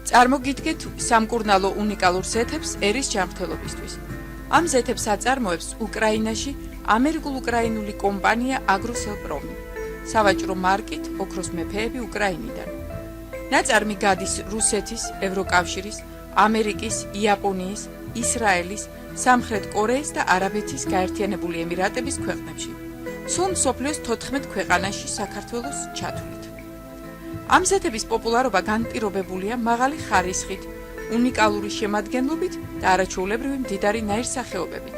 წარმოგიდგეთ სამკურნალო უნიკალურ ზეთებს ერის ჯანმრთელობისთვის. ამ ზეთებს აწარმოებს უკრაინაში ამერიკულ-უკრაინული კომპანია აგროსელპრომი, სავაჭრო მარკით ოქროს მეფეები უკრაინიდან. ნაწარმი გადის რუსეთის, ევროკავშირის, ამერიკის, იაპონიის, ისრაელის, სამხრეთ კორეის და არაბეთის გაერთიანებული ემირატების ქვეყნებში. სულ მსოფლიოს 14 ქვეყანაში საქართველოს ჩათვლით. ამ ზეთების პოპულარობა განპირობებულია მაღალი ხარისხით, უნიკალური შემადგენლობით და არაჩვეულებრივი მდიდარი ნაირსახეობებით.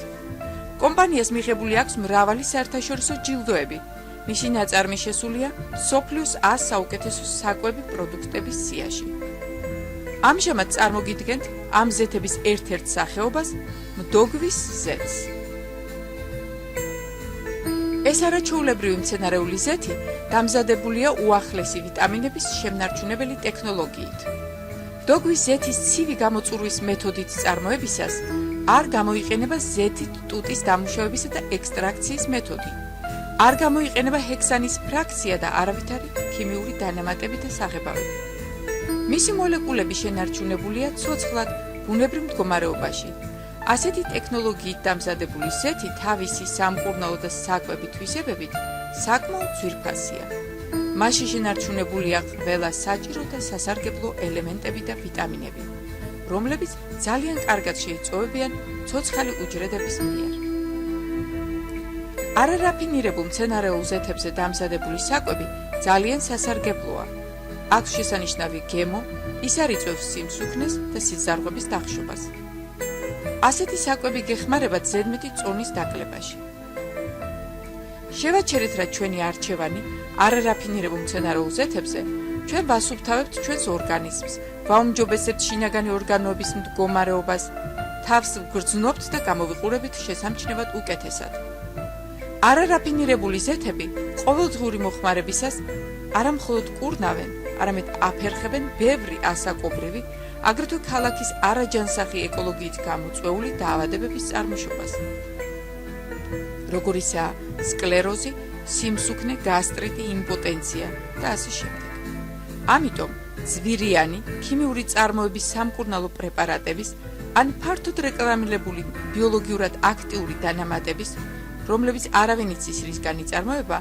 კომპანიას მიღებული აქვს მრავალი საერთაშორისო ჯილდოები. მისი ნაწარმი შესულია მსოფლიოს 100 საუკეთესო საკვები პროდუქტების სიაში. ამჟამად წარმოგიდგენთ ამ ზეთების ერთ-ერთ სახეობას, მდოგვის ზეთს. ეს არაჩვეულებრივი მცენარეული ზეთი დამზადებულია უახლესი ვიტამინების შემნარჩუნებელი ტექნოლოგიით. მდოგვის ზეთის ცივი გამოწურვის მეთოდით წარმოებისას არ გამოიყენება ზეთით ტუტის დამუშავებისა და ექსტრაქციის მეთოდი. არ გამოიყენება ჰექსანის ფრაქცია და არავითარი ქიმიური დანამატები და საღებავები. მისი მოლეკულები შენარჩუნებულია ცოცხლად, ბუნებრივ მდგომარეობაში. ასეთი ტექნოლოგიით დამზადებული ზეთი თავისი სამკურნალო და საკვები თვისებებით საკმაოდ ძვირფასია. მასში შენარჩუნებულია ყველა საჭირო და სასარგებლო ელემენტები და ვიტამინები, რომლებიც ძალიან კარგად შეიწოვებიან ცოცხალი უჯრედების მიერ. არარაფინირებულ მცენარეულ ზეთებზე დამზადებული საკვები ძალიან სასარგებლოა. აქვს შესანიშნავი გემო, ის არ იწვევს სიმსუქნეს და სიზარღვების დახშობას. ასეთი საკვები გეხმარებათ ზედმეტი წონის დაკლებაში. შევაჩერეთ, რა ჩვენი არჩევანი არარაფინირებულ მცენარეულ ზეთებზე, ჩვენ ვასუფთავებთ ჩვენს ორგანიზმს, ვაუმჯობესებთ შინაგანი ორგანოების მდგომარეობას, თავს ვგრძნობთ და გამოვიყურებით შესამჩნევად უკეთესად. არარაფინირებული ზეთები ყოველდღიური მოხმარებისას არა მხოლოდ კურნავენ, არამედ აფერხებენ ბევრი ასაკობრივი, აგრეთვე ქალაქის არაჯანსაღი ეკოლოგიით გამოწვეული დაავადებების წარმოშობას, როგორიცაა სკლეროზი, სიმსუქნე, გასტრიტი, იმპოტენცია და ასე შემდეგ. ამიტომ ძვირიანი ქიმიური წარმოების სამკურნალო პრეპარატების ან ფართოდ რეკლამირებული ბიოლოგიურად აქტიური დანამატების, რომლებიც არავინ იცის რისგან იწარმოება,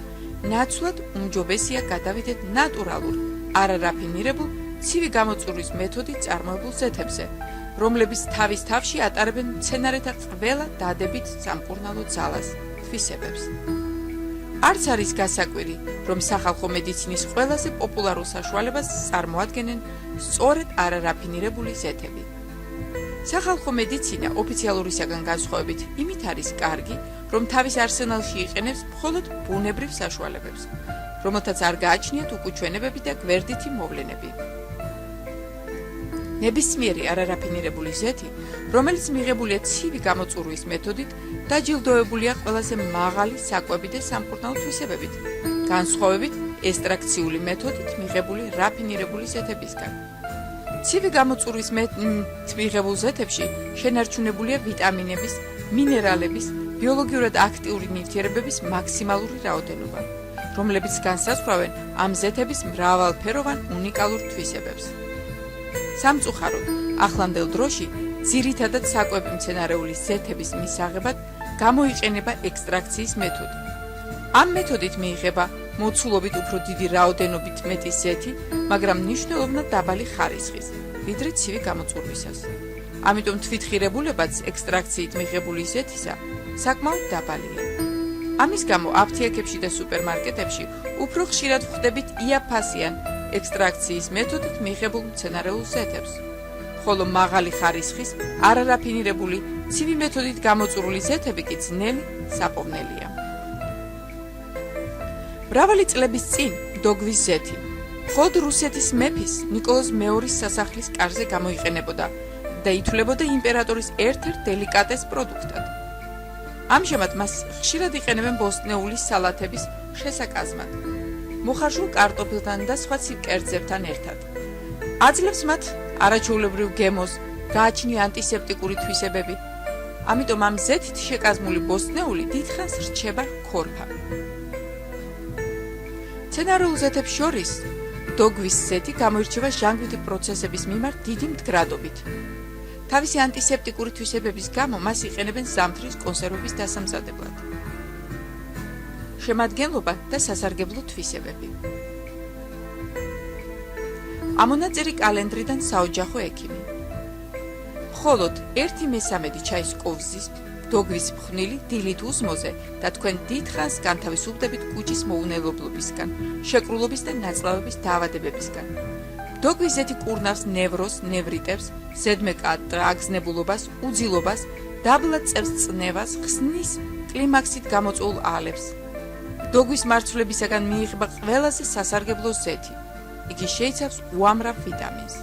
ნაცვლად უმჯობესია გადავიდეთ ნატურალურ, არარაფინირებულ, ცივი გამოწურვის მეთოდით წარმოებულ ზეთებზე, რომლებიც თავის თავში ატარებენ მცენარეთა ყველა დადებით სამკურნალო ძალას, თვისებებს. არც არის გასაკვირი, რომ სახალხო მედიცინის ყველაზე პოპულარულ საშუალებას წარმოადგენენ სწორედ არარაფინირებული ზეთები. სახალხო მედიცინა ოფიციალურისაგან განსხვავებით იმით არის კარგი, რომ თავის არსენალში იყენებს მხოლოდ ბუნებრივ საშუალებებს, რომელთაც არ გააჩნიათ უკუჩვენებები და გვერდითი მოვლენები. ნებისმიერი არარაფინირებული ზეთი, რომელიც მიღებულია ცივი გამოწურვის მეთოდით, დაჯილდოებულია ყველაზე მაღალი საკვები და სამკურნალო თვისებებით, განსხვავებით ესტრაქციული მეთოდით მიღებული რაფინირებული ზეთებისგან. ცივი გამოწურვის მეთოდით მიღებულ ზეთებში შენარჩუნებულია ვიტამინების, მინერალების, ბიოლოგიურად აქტიური ნივთიერებების მაქსიმალური რაოდენობა, რომლებიც განსაზღვრავენ ამ ზეთების მრავალფეროვან უნიკალურ თვისებებს. სამწუხაროდ, ახლანდელ დროში ძირითადად საკვები მცენარეული ზეთების მისაღებად გამოიყენება ექსტრაქციის მეთოდი. ამ მეთოდით მიიღება მოცულობით უფრო დიდი რაოდენობით მეტი ზეთი, მაგრამ მნიშვნელოვნად დაბალი ხარისხის, ვიდრე ცივი გამოწურვისას. ამიტომ თვითღირებულებაც ექსტრაქციით მიღებული ზეთისა საკმაოდ დაბალია. ამის გამო აფთიაქებში და სუპერმარკეტებში უფრო ხშირად ვხვდებით იაფასიან ექსტრაქციის მეთოდით მიღებულ მცენარეულ ზეთებს, ხოლო მაღალი ხარისხის, არარაფინირებული, ცივი მეთოდით გამოწურული ზეთები კი ძნელი საპოვნელია. მრავალი წლების წინ მდოგვის ზეთი მხოლოდ რუსეთის მეფის ნიკოლოზ მეორის სასახლის კარზე გამოიყენებოდა და ითვლებოდა იმპერატორის ერთ-ერთ დელიკატეს პროდუქტად. ამჟამად მას ხშირად იყენებენ ბოსტნეული სალათების შესაკაზმად, მოხარშულ კარტოფილთან და სხვა ცივ კერძებთან ერთად. აძლევს მათ არაჩვეულებრივ გემოს, გააჩნია ანტისეპტიკური თვისებები, ამიტომ ამ ზეთით შეკაზმული ბოსტნეული დიდხანს რჩება ქორფა. მცენარეულ ზეთებს შორის დოგვის ზეთი გამოირჩევა ჟანგვითი პროცესების მიმართ დიდი მდგრადობით. თავისი ანტისეპტიკური თვისებების გამო მას იყენებენ ზამთრის კონსერვების დასამზადებლად. შემადგენლობა და სასარგებლო თვისებები. ამონაწერი კალენდრიდან საოჯახო ექიმი. მხოლოდ 1/3 ჩაის კვზის დოგვის ფხვნილი დილით უსმოზე და თქვენ დიდხანს განთავისუფლდებით კუჭის მოუნელებლობისგან, შეკრულობის და ნაწლავების დაავადებებისგან. დოგვის ზეთი კურნავს ნევროს, ნევრიტებს, ზედმეტად აგზნებულობას, უძილობას, დაბლად წევს წნევას, ხსნის კლიმაქსით გამოწვეულ ალებს. დოგვის მარცვლებისაგან მიიღება ყველაზე სასარგებლო ზეთი. იგი შეიცავს უამრავ ვიტამინს.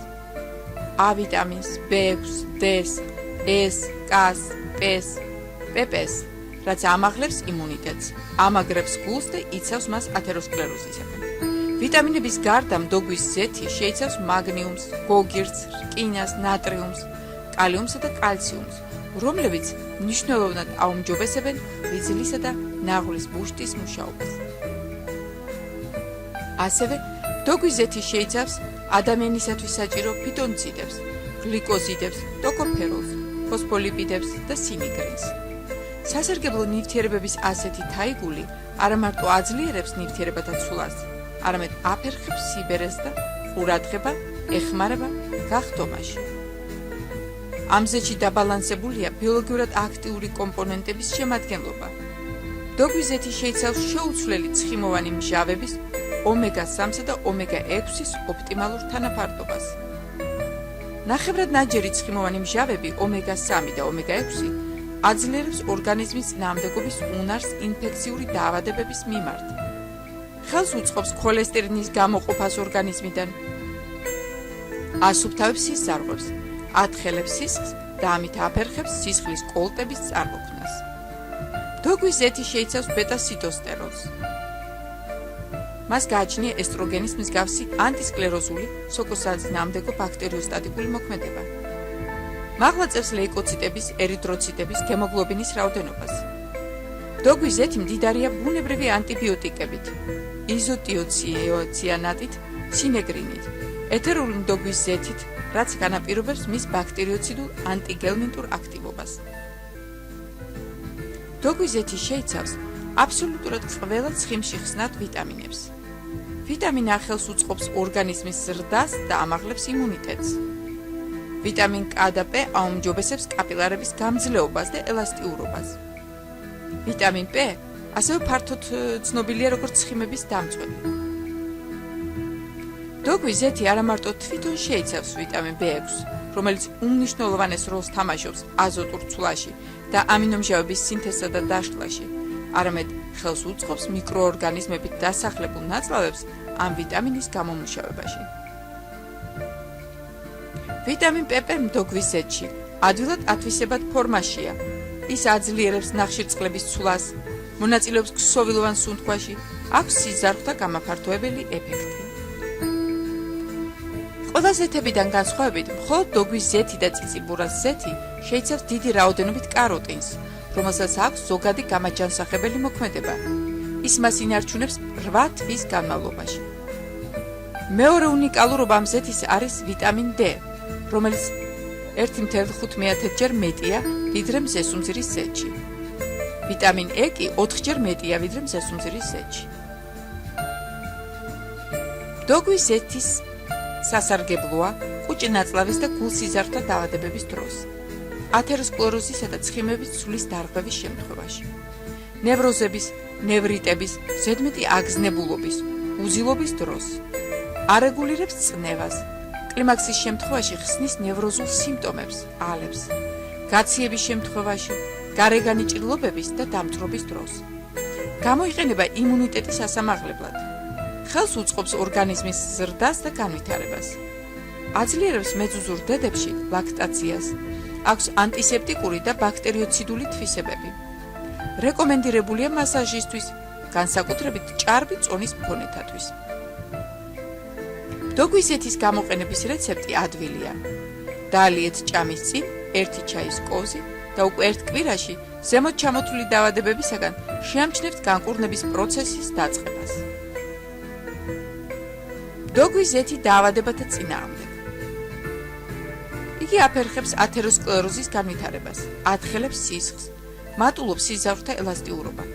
A ვიტამინს, B6, D-ს, E-ს, K-ს, P-ს, PP-ს, რაც ამაღლებს იმუნიტეტს, ამაგრებს გულს და იცავს მას ათეროსკლეროზისაგან. ვიტამინების გარდა დოგვის ზეთი შეიცავს მაგნიუმს, გოგირდს, რკინას, ნატრიუმს, კალიუმსა და კალციუმს, რომლებიც მნიშვნელოვნად აუმჯობესებენ ღვიძლისა და ნაღვლის ბუშტის მუშაობას. ასევე დოგვის ზეთი შეიცავს ადამიანისათვის საჭირო ფიტონციდებს, გლიკოზიდებს, ტოკოფეროლს, ფოსფოლიპიდებს და სიმიგრენს. სასარგებლო ნივთიერებების ასეთი თაიგული არა მარტო აძლიერებს ნივთიერებათა ცვლას, არამედ აფერხებს სიბერეს და ყურადღება ეხმარება გახდომაში. ამ ზეთში დაბალანსებულია ბიოლოგიურად აქტიური კომპონენტების შემადგენლობა. დოგვის ზეთი შეიცავს შეუცვლელი ცხიმოვანი მჟავების ომეგა-3 და ომეგა-6-ის ოპტიმალურ თანაფარდობას. ნახევრად ნაჯერი ცხიმოვანი მჟავები ომეგა-3 და ომეგა-6 აძლიერებს ორგანიზმის წინააღმდეგობის უნარს ინფექციური დაავადებების მიმართ. ხელს უწყობს ქოლესტერინის გამოყოფას ორგანიზმიდან. ასუფთავებს სისხლძარღვებს, ათხელებს სისხლს და ამით აფერხებს სისხლის კოლტების წარმოქმნას. დოგვის ზეთი შეიცავს ბეტა-სიტოსტერონს. მას გააჩნია ესტროგენის მსგავსი ანტისკლეროზული სოკოსაწინააღმდეგო ბაქტერიოსტატიკური მოქმედება. მაღლაწევს ლეიკოციტების, ერითროციტების, ჰემოგლობინის რაოდენობას. დოგვის ზეთი მდიდარია ბუნებრივი ანტიბიოტიკებით, იზოტიოციანატით, სინეგრინით, ეთერული დოგვის ზეთით, რაც განაპირობებს მის ბაქტერიოციდულ ანტიგელმინტურ აქტივობას. დოგვის ზეთი შეიცავს აბსოლუტურად ყველა ცხიმში ხსნად ვიტამინებს. ვიტამინი ახელს უწყობს ორგანიზმის ზრდას და ამაღლებს იმუნიტეტს. ვიტამინ K და P აუმჯობესებს კაპილარების გამძლეობას და ელასტიურობას. ვიტამინ P ასევე ფართოდ ცნობილია როგორც ცხიმების დამწველი. დოგვის ზეთი არა მარტო თვითონ შეიცავს ვიტამინ B6, რომელიც უმნიშვნელოვანეს როლს თამაშობს აზოტურ ცვლაში და ამინომჟავების სინთეზსა და დაშლაში, არამედ ხელს უწყობს მიკროორგანიზმებით დასახლებულ ნაწლავებს ამ ვიტამინის გამომუშავებაში. ვიტამინ PP დოგვის ზეთში ადვილად ათვისებად ფორმაშია. ის აძლიერებს ნახშირწყლების ცვლას, მონაწილეობს ქსოვილოვან სუნთქვაში, აქვს სიზარღვთა გამაფართოებელი ეფექტი. ყველა ზეთებიდან განსხვავებით, მხოლოდ დოგვის ზეთი და წიწიბურას ზეთი შეიცავს დიდი რაოდენობით კაროტინს, რომელსაც აქვს ზოგადი გამაჯანსაღებელი მოქმედება. ის მას ინარჩუნებს 8 თვის განმავლობაში. მეორე უნიკალურობა ამ ზეთის არის ვიტამინ D, რომელიც 1,5-ჯერ მეტია ვიდრე მზესუმზირის ზეთში. ვიტამინ E კი 4-ჯერ მეტია ვიდრე მზესუმზირის ზეთში. დოგვის ზეთის სასარგებლოა კუჭი-ნაწლავის და გულ-სიზარღვთა დაავადებების დროს, ათეროსკლეროზისა და ცხიმების ცვლის დარღვევის შემთხვევაში, ნევროზების, ნევრიტების, ზედმეტი აგზნებულობის, უძილობის დროს, არეგულირებს წნევას, კლიმაქსის შემთხვევაში ხსნის ნევროზულ სიმპტომებს, ალებს, გაციების შემთხვევაში, გარეგანი ჭრილობების და დამწვრობის დროს. გამოიყენება იმუნიტეტის ასამაღლებლად. ხელს უწყობს ორგანიზმის ზრდას და განვითარებას. აძლიერებს მეძუზურ დედებში ლაქტაციას. აქვს ანტისეპტიკური და ბაქტერიოციდული თვისებები. რეკომენდირებულია მასაჟისთვის, განსაკუთრებით ჭარბი წონის მქონეთათვის. დოგვის ზეთის გამოყენების რეცეპტი ადვილია. დაალიეთ ჭამის წინ 1 ჩაის კოვზი და უკვე 1 კვირაში ზემოთ ჩამოთვლილი დაავადებებისაგან შეამჩნევთ განკურნების პროცესის დაწყებას. დოგვის ზეთი დაავადებათა წინააღმდეგ. იგი აფერხებს ათეროსკლეროზის განვითარებას, ათხელებს სისხლს, მატულობს სიზარღვთა ელასტიურობა.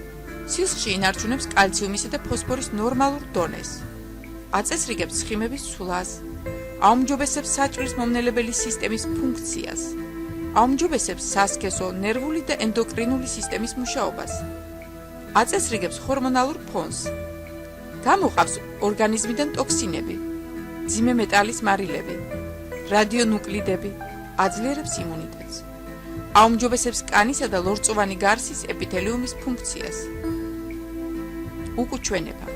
სისხლში ინარჩუნებს კალციუმისა და ფოსფორის ნორმალურ დონეს. აწესრიგებს ცხიმების ცვლას, აუმჯობესებს საჭმლის მომნელებელი სისტემის ფუნქციას. აუმჯობესებს სასქესო, ნერვული და ენდოკრინული სისტემის მუშაობას. აწესრიგებს ჰორმონალურ ფონს. გამოყავს ორგანიზმიდან ტოქსინები, მძიმე მეტალის მარილები, რადიონუკლიდები, აძლიერებს იმუნიტეტს. აუმჯობესებს კანისა და ლორწოვანი გარსის ეპითელიუმის ფუნქციას. უკუჩვენება.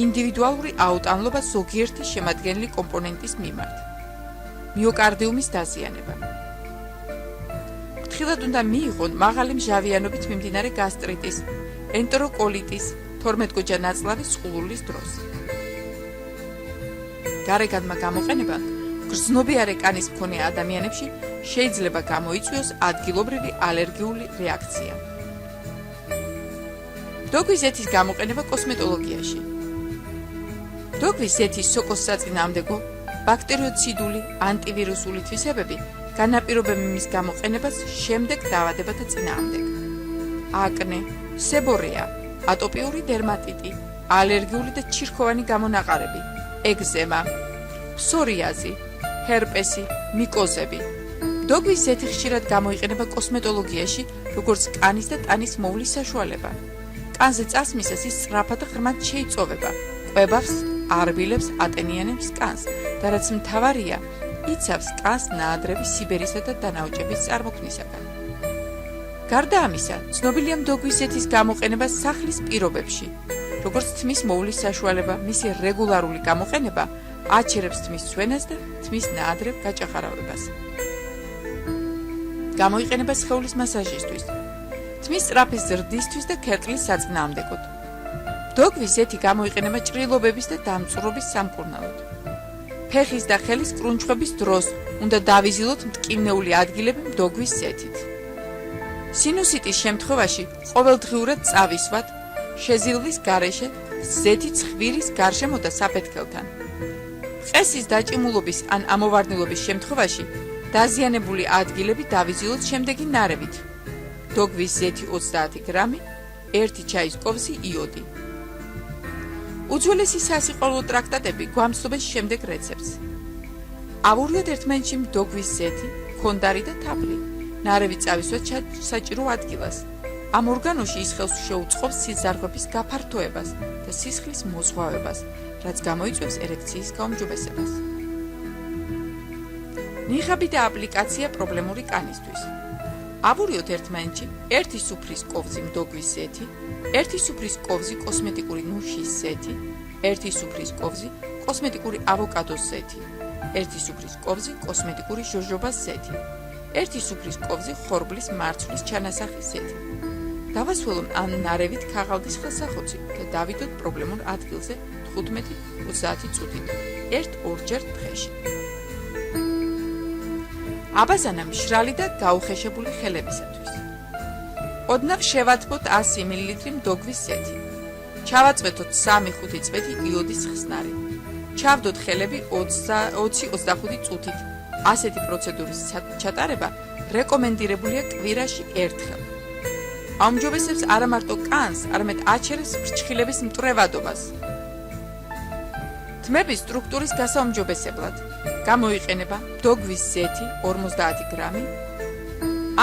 ინდივიდუალური აუტანლობა ზოგიერთი შემადგენელი კომპონენტის მიმართ. მიოკარდიუმის დაზიანება. ფრთხილად უნდა მიიღონ მაღალი მჟავიანობით მიმდინარე გასტრიტის, ენტეროკოლიტის, 12-გოჯა ნაწლავის წყლულის დროს. გარეგანმა გამოყენება გრძნობიარე კანის მქონე ადამიანებში შეიძლება გამოიწვიოს ადგილობრივი ალერგიული რეაქცია. დოგვის ზეთის გამოყენება კოსმეტოლოგიაში. დოგვის ზეთის სოკოს საწინააღმდეგო ბაქტერიოციდული, ანტივირუსული თვისებები განაპირობებენ მის გამოყენებას შემდეგ დაავადებათა წინააღმდეგ. აკნე, სებორეა, ატოპიური დერმატიტი, ალერგიული და ჩირქოვანი გამონაყარები, ეგზემა, ფსორიაზი, ჰერპესი, მიკოზები. დოგვის ზეთი ხშირად გამოიყენება კოსმეტოლოგიაში, როგორც კანის და ტანის მოვლის საშუალება. კანზე წასმისას ის სწრაფად და ღრმად შეიწოვება, კვებავს, არბილებს, ატენიანებს კანს და რაც მთავარია, იცავს კანს ნაადრევი სიბერისა და დანაოჭების წარმოქმნისაგან. გარდა ამისა, ცნობილია დოგვის ზეთის გამოყენება სახლის პირობებში, როგორც თმის მოვლის საშუალება, მისი რეგულარული გამოყენება აჩერებს თმის ცვენას და თმის ნაადრევ გაჭახარავებას. გამოიყენება სხეულის მასაჟისთვის, თმის სწრაფი ზრდისთვის და ქერტლის საწინააღმდეგოდ. დოგვის ზეთი გამოიყენება ჭრილობების და დამწვრობის სამკურნალოდ. ფეხის და ხელის კრუნჩხვების დროს უნდა დავიზილოთ მტკივნეული ადგილები დოგვის ზეთით. სინუსიტის შემთხვევაში ყოველდღიურად წავისვათ შეზილვის გარეშე ზეთი ცხვირის გარშემო და საფეთქელთან. ყესის დაჭიმულობის ან ამოვარდნილობის შემთხვევაში დაზიანებული ადგილები დავიზილოთ შემდეგი ნარევით. დოგვის ზეთი 30 გრამი, 1 ჩაის კვებსი იოდი. უძველესი სასიყვარულო ტრაქტატები გვამცნობენ შემდეგ რეცეპტს. ავურიოთ ერთმანეთში დოგვის ზეთი, ქონდარი და თაფლი. ნარევი წავისვათ საჭირო ადგილას. ამ ორგანოში ის ხელს შეუწყობს სიზარღვების გაფართოებას და სისხლის მოზღვავებას, რაც გამოიწვევს ერექციის გაუმჯობესებას. ნიხაბი და აპლიკაცია პრობლემური კანისთვის. ავურიოთ ერთმანეთში 1 სუფრის კვовზი დოგვის ზეთი, 1 სუფრის კვовზი კოსმეტიკური ნუშის ზეთი, 1 სუფრის კვовზი კოსმეტიკური ავოკადოს ზეთი, 1 სუფრის კვовზი კოსმეტიკური ჟოჟობას ზეთი, 1 სუფრის კვовზი ხორბლის მარცვლის ჩანასახის ზეთი. დავასრულოთ ამ ნარევით ქაღალდის ხელსახოცი და დავიდოთ პრობლემურ ადგილზე 15-30 წუთით, 1-2 ჯერ დღეში. აბაზანა მშრალი და გაუხეშებული ხელებისათვის. ოდნავ შევათბოთ 100 მl დოგვის ზეთი. ჩავაწვეთოთ 3-5 წვეთი იოდის ხსნარი. ჩავდოთ ხელები 20-25 წუთით. ასეთი პროცედურის ჩატარება რეკომენდირებულია კვირაში ერთხელ. აუმჯობესებს არა მარტო კანს, არამედ აჩერებს ფრჩხილების მტრევადობას. თმების სტრუქტურის გასაუმჯობესებლად გამოიყენება დოგვის ზეთი 50 გრამი,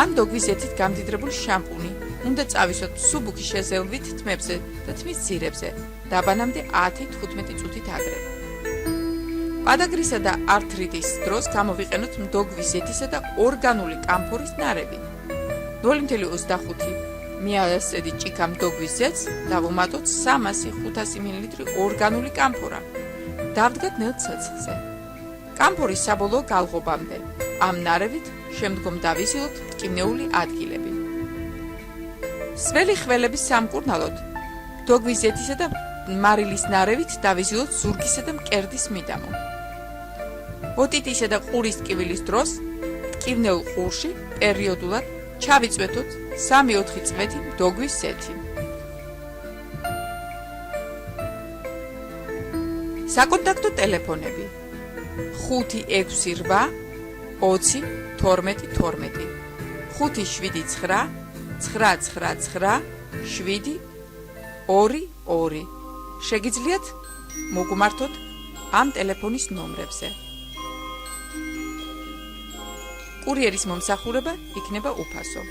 ან დოგვის ზეთით გამდიდრებული შამპუნი. უნდა წავისვათ მსუბუქი შეზელვით თმებზე და თმის ძირებზე, დაბანამდე 10-15 წუთით ადრე. პადაგრისა და ართრიტის დროს გამოვიყენოთ დოგვის ზეთისა და ორგანული კამფორის ნარევი. 0.25 მიასედი ჭიქამ დოგვის ზეთს დავუმატოთ 300-500 მl ორგანული კამფორა. დავდგათ ნელ ცეცხლზე. კამფორის საბოლოო გალღობამდე. ამ ნარევით შემდგომ დავიზილოთ მტკივნეული ადგილები. სველი ხველების სამკურნალოდ დოგვის ზეთისა და მარილის ნარევით დავიზილოთ ზურგისა და მკერდის მიდამო. ოტიტისა და ყურის ტკივილის დროს მტკივნეულ ყურში პერიოდულად ჩავიწვეთოთ 3-4 წვეთი დოგვის ზეთი. საკონტაქტო ტელეფონები 568 20 12 12 579 999 7 22 შეგიძლიათ მოგმართოთ ამ ტელეფონის ნომრებზე. კურიერის მომსახურება იქნება უფასო.